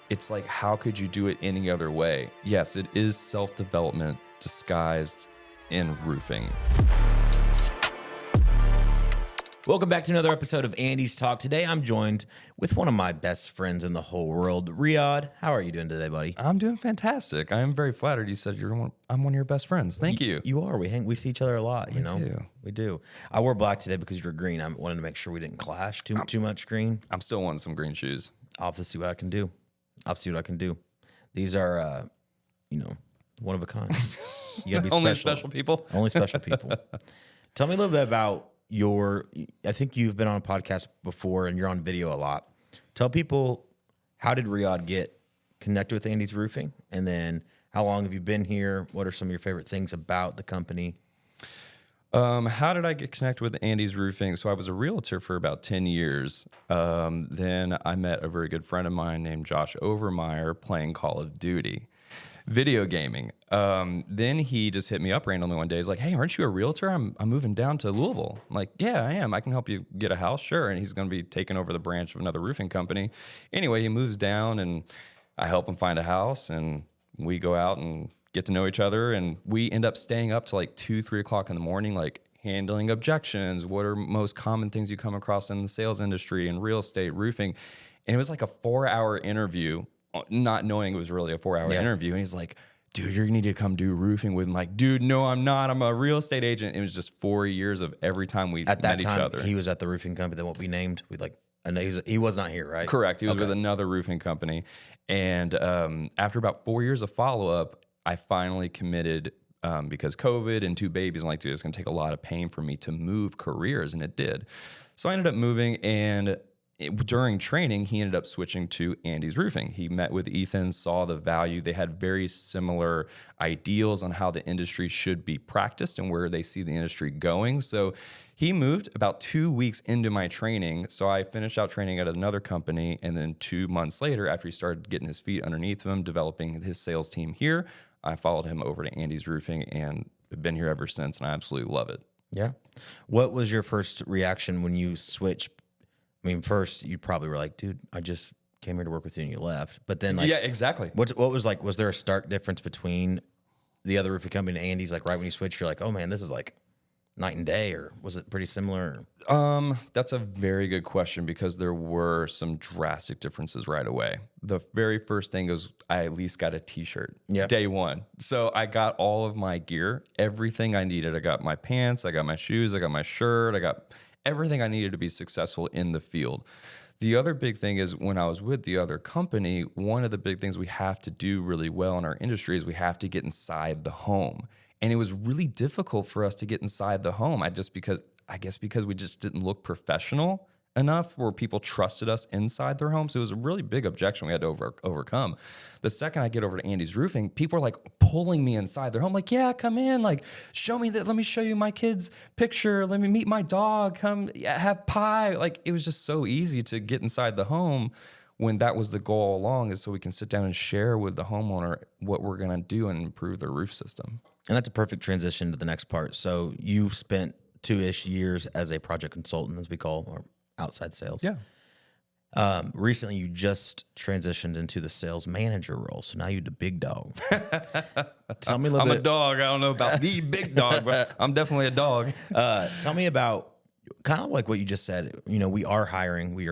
it's like, how could you do it any other way? Yes, it is self-development disguised in roofing. Welcome back to another episode of Andy's Talk. Today, I'm joined with one of my best friends in the whole world, Riad. How are you doing today, buddy? I'm doing fantastic. I am very flattered. You said I'm one of your best friends. Thank you. You are. We see each other a lot. We do. We do. I wore black today because you're green. I wanted to make sure we didn't clash too much green. I'm still wanting some green shoes. I'll have to see what I can do. These are, one of a kind. You gotta be Only special people. Only special people. Tell me a little bit about I think you've been on a podcast before and you're on video a lot. Tell people, how did Riad get connected with Andy's Roofing? And then how long have you been here? What are some of your favorite things about the company? How did I get connected with Andy's Roofing? So I was a realtor for about 10 years. Then I met a very good friend of mine named Josh Overmeyer playing Call of Duty. Video gaming. Then he just hit me up randomly one day. He's like, "Hey, aren't you a realtor? I'm moving down to Louisville." I'm like, "Yeah, I am. I can help you get a house." Sure. And he's going to be taking over the branch of another roofing company. Anyway, he moves down and I help him find a house and we go out and get to know each other. And we end up staying up to like 2, 3 o'clock in the morning, like handling objections. What are most common things you come across in the sales industry and real estate, roofing? And it was like a 4-hour interview, not knowing it was really a 4-hour interview. And he's like, "Dude, you need to come do roofing with him." Like, "Dude, no, I'm not. I'm a real estate agent." It was just 4 years of every time we met each other. He was at the roofing company that won't be named. I know he was not here, right? Correct. He was with another roofing company. And after about 4 years of follow-up, I finally committed because COVID and 2 babies. I'm like, dude, it's going to take a lot of pain for me to move careers. And it did. So I ended up moving, and during training, he ended up switching to Andy's Roofing. He met with Ethan, saw the value. They had very similar ideals on how the industry should be practiced and where they see the industry going. So he moved about 2 weeks into my training. So I finished out training at another company. And then 2 months later, after he started getting his feet underneath him, developing his sales team here, I followed him over to Andy's Roofing and have been here ever since. And I absolutely love it. Yeah. What was your first reaction when you switched? I mean, first you probably were like, "Dude, I just came here to work with you," and you left. But then, like, yeah, exactly. What was like? Was there a stark difference between the other roofing company and Andy's? Like, right when you switched, you're like, "Oh man, this is like night and day," or was it pretty similar? That's a very good question because there were some drastic differences right away. The very first thing is I at least got a t-shirt day one. So I got all of my gear, everything I needed. I got my pants, I got my shoes, I got my shirt, I got everything I needed to be successful in the field. The other big thing is when I was with the other company, one of the big things we have to do really well in our industry is we have to get inside the home. And it was really difficult for us to get inside the home. I guess because we just didn't look professional enough where people trusted us inside their home. So it was a really big objection we had to overcome. The second I get over to Andy's Roofing, people are like pulling me inside their home. Like, "Yeah, come in. Like, show me that. Let me show you my kid's picture. Let me meet my dog. Come have pie." Like, it was just so easy to get inside the home when that was the goal all along, is so we can sit down and share with the homeowner what we're going to do and improve their roof system. And that's a perfect transition to the next part. So you spent 2-ish years as a project consultant, as we call, or outside sales. Yeah. Recently, you just transitioned into the sales manager role. So now you're the big dog. Tell me a little bit. I'm a dog. I don't know about the big dog, but I'm definitely a dog. Tell me about kind of like what you just said. We are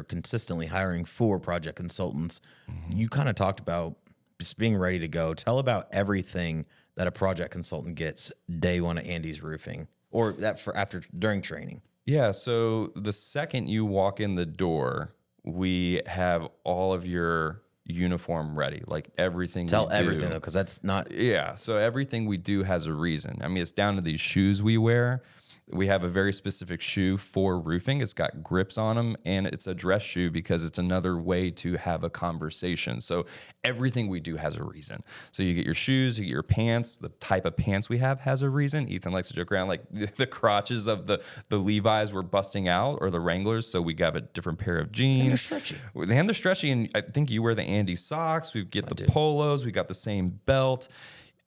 consistently hiring for project consultants. Mm-hmm. You kind of talked about just being ready to go. Tell about everything that a project consultant gets day one at Andy's Roofing, or that during training. Yeah, so the second you walk in the door, we have all of your uniform ready, like everything. Tell everything though, because that's not. Yeah, so everything we do has a reason. I mean, it's down to these shoes we wear. We have a very specific shoe for roofing. It's got grips on them, and it's a dress shoe because it's another way to have a conversation. So everything we do has a reason. So you get your shoes, you get your pants. The type of pants we have has a reason. Ethan likes to joke around like the crotches of the Levi's were busting out, or the Wranglers. So we got a different pair of jeans. And they're stretchy. They're stretchy, and I think you wear the Andy socks. We get the polos. We got the same belt.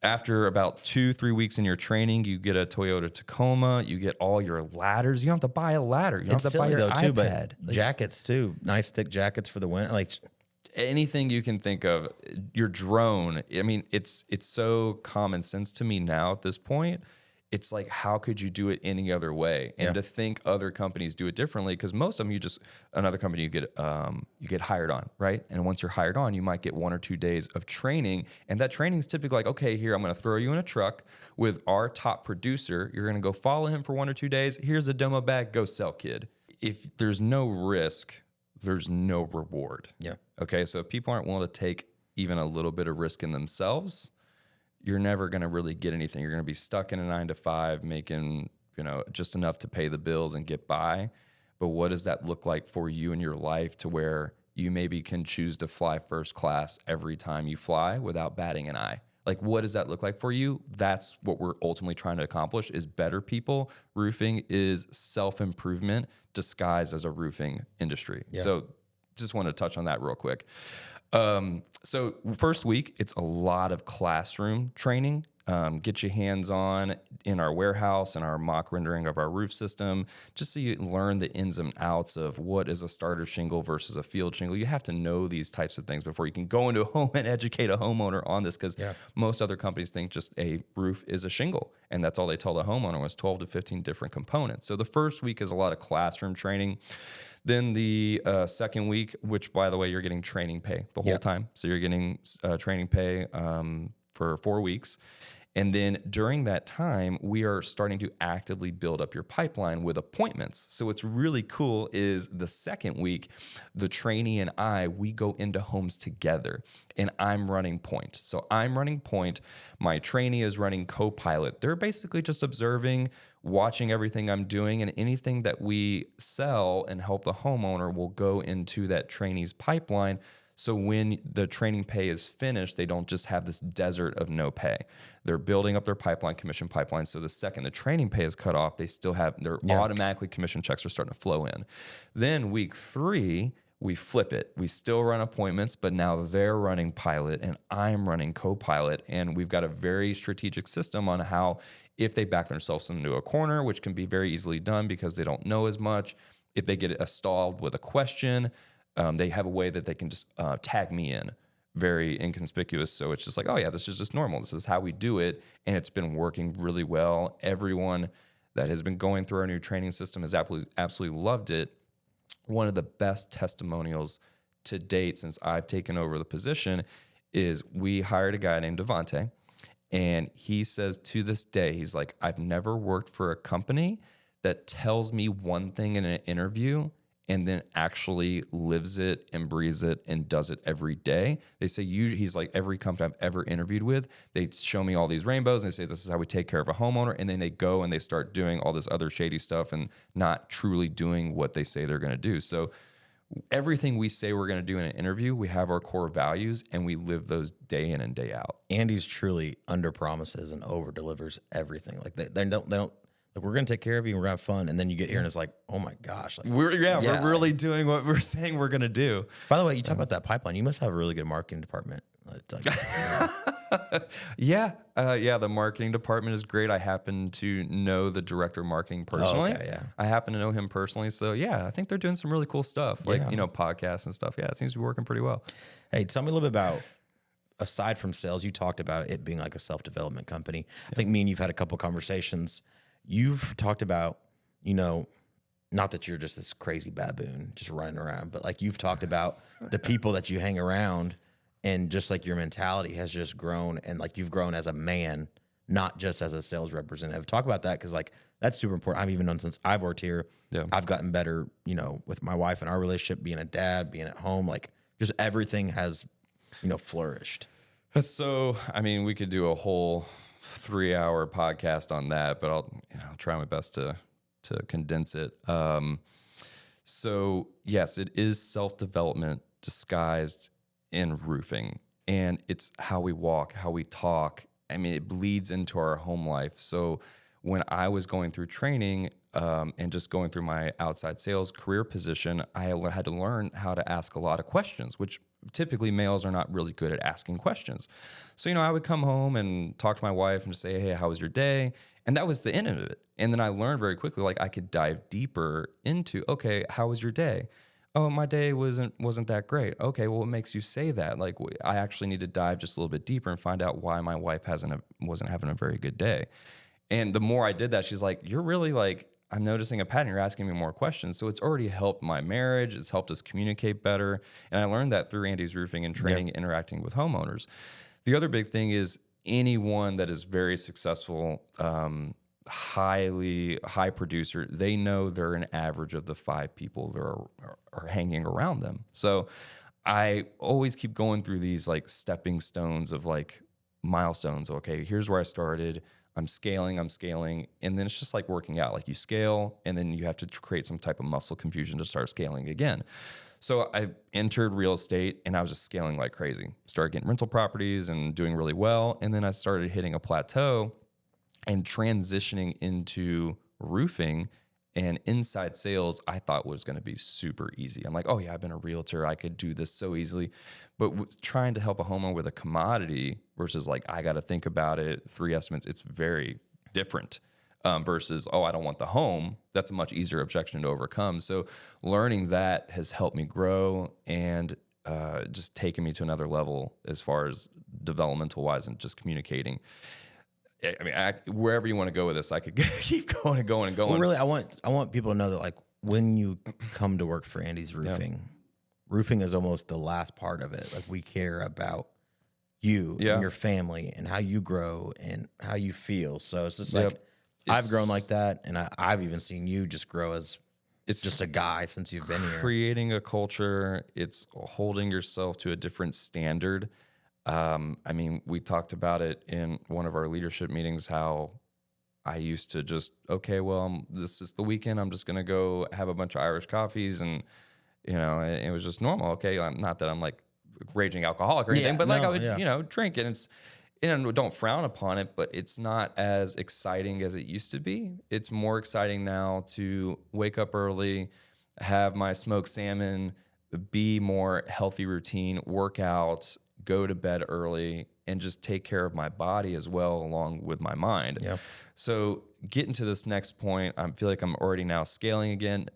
After about 2-3 weeks in your training, you get a Toyota Tacoma. You get all your ladders. You don't have to buy a ladder. You don't have to buy your iPad. But jackets too, nice thick jackets for the winter. Like anything you can think of, your drone. I mean, it's so common sense to me now at this point. It's like, how could you do it any other way? And to think other companies do it differently, because most of them, another company you get hired on, right? And once you're hired on, you might get 1 or 2 days of training, and that training is typically like, okay, here, I'm going to throw you in a truck with our top producer. You're going to go follow him for 1 or 2 days. Here's a demo bag. Go sell, kid. If there's no risk, there's no reward. Yeah. Okay. So if people aren't willing to take even a little bit of risk in themselves, you're never going to really get anything. You're going to be stuck in a 9 to 5, making, just enough to pay the bills and get by. But what does that look like for you in your life, to where you maybe can choose to fly first class every time you fly without batting an eye? Like, what does that look like for you? That's what we're ultimately trying to accomplish, is better people. Roofing is self-improvement disguised as a roofing industry. Yeah. So just want to touch on that real quick. So first week, it's a lot of classroom training. Get your hands on in our warehouse and our mock rendering of our roof system, just so you learn the ins and outs of what is a starter shingle versus a field shingle. You have to know these types of things before you can go into a home and educate a homeowner on this, because most other companies think just a roof is a shingle, and that's all they tell the homeowner, was 12 to 15 different components. So the first week is a lot of classroom training. Then the second week, which, by the way, you're getting training pay the whole time. So you're getting training pay for 4 weeks. And then during that time, we are starting to actively build up your pipeline with appointments. So what's really cool is the second week, the trainee and we go into homes together, and I'm running point. So I'm running point. My trainee is running co-pilot. They're basically just observing, watching everything I'm doing, and anything that we sell and help the homeowner will go into that trainee's pipeline. So when the training pay is finished, they don't just have this desert of no pay. They're building up their commission pipeline. So the second the training pay is cut off, they still have their automatically commission checks are starting to flow in. Then week 3, we flip it. We still run appointments, but now they're running pilot and I'm running co-pilot. And we've got a very strategic system on how, if they back themselves into a corner, which can be very easily done because they don't know as much, if they get stalled with a question, they have a way that they can just tag me in, very inconspicuous. So it's just like, oh yeah, this is just normal. This is how we do it. And it's been working really well. Everyone that has been going through our new training system has absolutely loved it. One of the best testimonials to date since I've taken over the position is we hired a guy named Devontae. And he says to this day, he's like, I've never worked for a company that tells me one thing in an interview and then actually lives it and breathes it and does it every day. They say, he's like, every company I've ever interviewed with, they show me all these rainbows and they say, this is how we take care of a homeowner. And then they go and they start doing all this other shady stuff and not truly doing what they say they're going to do. So everything we say we're going to do in an interview, we have our core values and we live those day in and day out. Andy's truly under promises and over delivers everything. Like they don't, like, we're going to take care of you and we're going to have fun. And then you get here and it's like, oh my gosh. Like, we're really doing what we're saying we're going to do. By the way, you talk about that pipeline. You must have a really good marketing department. The marketing department is great. I happen to know the director of marketing personally. I happen to know him personally. So I think they're doing some really cool stuff, like, podcasts and stuff. Yeah, it seems to be working pretty well. Hey, tell me a little bit about, aside from sales, you talked about it being like a self-development company. I think me and you've had a couple conversations. You've talked about, not that you're just this crazy baboon just running around, but like you've talked about the people that you hang around, and just like your mentality has just grown, and like you've grown as a man, not just as a sales representative. Talk about that, because like that's super important. I've even known since I've worked here, I've gotten better, with my wife and our relationship, being a dad, being at home, like just everything has, flourished. So, I mean, we could do a whole 3-hour podcast on that, but I'll try my best to condense it. So yes, it is self-development disguised in roofing, and it's how we walk, how we talk. I mean, it bleeds into our home life. So when I was going through training and just going through my outside sales career position, I had to learn how to ask a lot of questions, which typically males are not really good at asking questions. So, I would come home and talk to my wife and just say, hey, how was your day? And that was the end of it. And then I learned very quickly, like I could dive deeper into, okay, how was your day? oh, my day wasn't that great. Okay, well, what makes you say that? Like, I actually need to dive just a little bit deeper and find out why my wife wasn't having a very good day. And the more I did that, she's like, you're really like, I'm noticing a pattern. You're asking me more questions. So it's already helped my marriage. It's helped us communicate better. And I learned that through Andy's Roofing and training, interacting with homeowners. The other big thing is anyone that is very successful, high producer, they know they're an average of the 5 people that are hanging around them. So I always keep going through these like stepping stones of like milestones. Okay, here's where I started. I'm scaling, and then it's just like working out. Like you scale, and then you have to create some type of muscle confusion to start scaling again. So I entered real estate, and I was just scaling like crazy. Started getting rental properties and doing really well, and then I started hitting a plateau and transitioning into roofing. And inside sales, I thought was going to be super easy. I'm like, oh yeah, I've been a realtor. I could do this so easily. But trying to help a homeowner with a commodity versus like, I got to think about it, 3 estimates, it's very different versus, oh, I don't want the home. That's a much easier objection to overcome. So learning that has helped me grow and just taken me to another level as far as developmental wise and just communicating. I mean, wherever you want to go with this, I could keep going and going and going. Well, really, I want people to know that like when you come to work for Andy's Roofing, roofing is almost the last part of it. Like we care about you and your family and how you grow and how you feel. So it's just like I've grown like that, and I've even seen you just grow as it's just a guy since you've been here. Creating a culture, it's holding yourself to a different standard. I mean, we talked about it in one of our leadership meetings, how I used to just, okay, well, this is the weekend. I'm just going to go have a bunch of Irish coffees. And, you know, it was just normal. Okay. Not that I'm like raging alcoholic or anything, but like I would, you know, drink, and it's, and don't frown upon it, but it's not as exciting as it used to be. It's more exciting now to wake up early, have my smoked salmon, be more healthy routine, work out, go to bed early, and just take care of my body as well, along with my mind. Yeah. So getting to this next point, I feel like I'm already now scaling again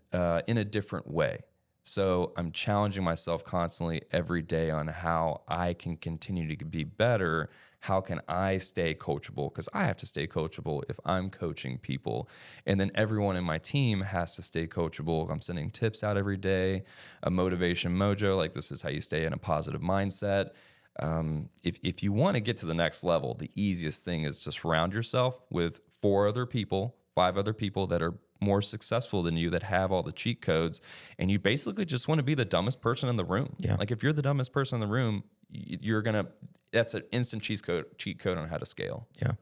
in a different way. So I'm challenging myself constantly every day on how I can continue to be better. How can I stay coachable? Because I have to stay coachable if I'm coaching people. And then everyone in my team has to stay coachable. I'm sending tips out every day, a motivation mojo, like this is how you stay in a positive mindset. If you want to get to the next level, the easiest thing is to surround yourself with 4 other people, 5 other people that are more successful than you, that have all the cheat codes. And you basically just want to be the dumbest person in the room. Yeah. Like if you're the dumbest person in the room, that's an instant cheat code on how to scale. Yeah.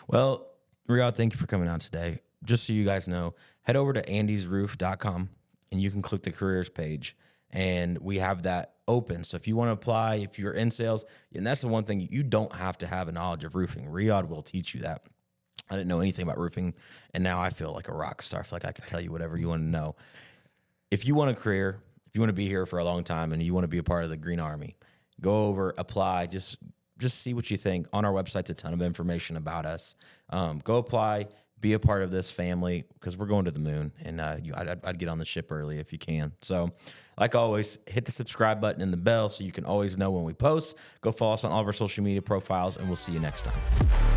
Well, Riad, thank you for coming on today. Just so you guys know, head over to andysroof.com and you can click the careers page. And we have that open. So if you want to apply, if you're in sales, and that's the one thing, you don't have to have a knowledge of roofing. Riad will teach you that. I didn't know anything about roofing, and now I feel like a rock star. I feel like I can tell you whatever you want to know. If you want a career, if you want to be here for a long time and you want to be a part of the Green Army, go over, apply, just see what you think. On our website's a ton of information about us. Go apply, be a part of this family, because we're going to the moon, and I'd get on the ship early if you can. So like always, hit the subscribe button and the bell so you can always know when we post. Go follow us on all of our social media profiles, and we'll see you next time.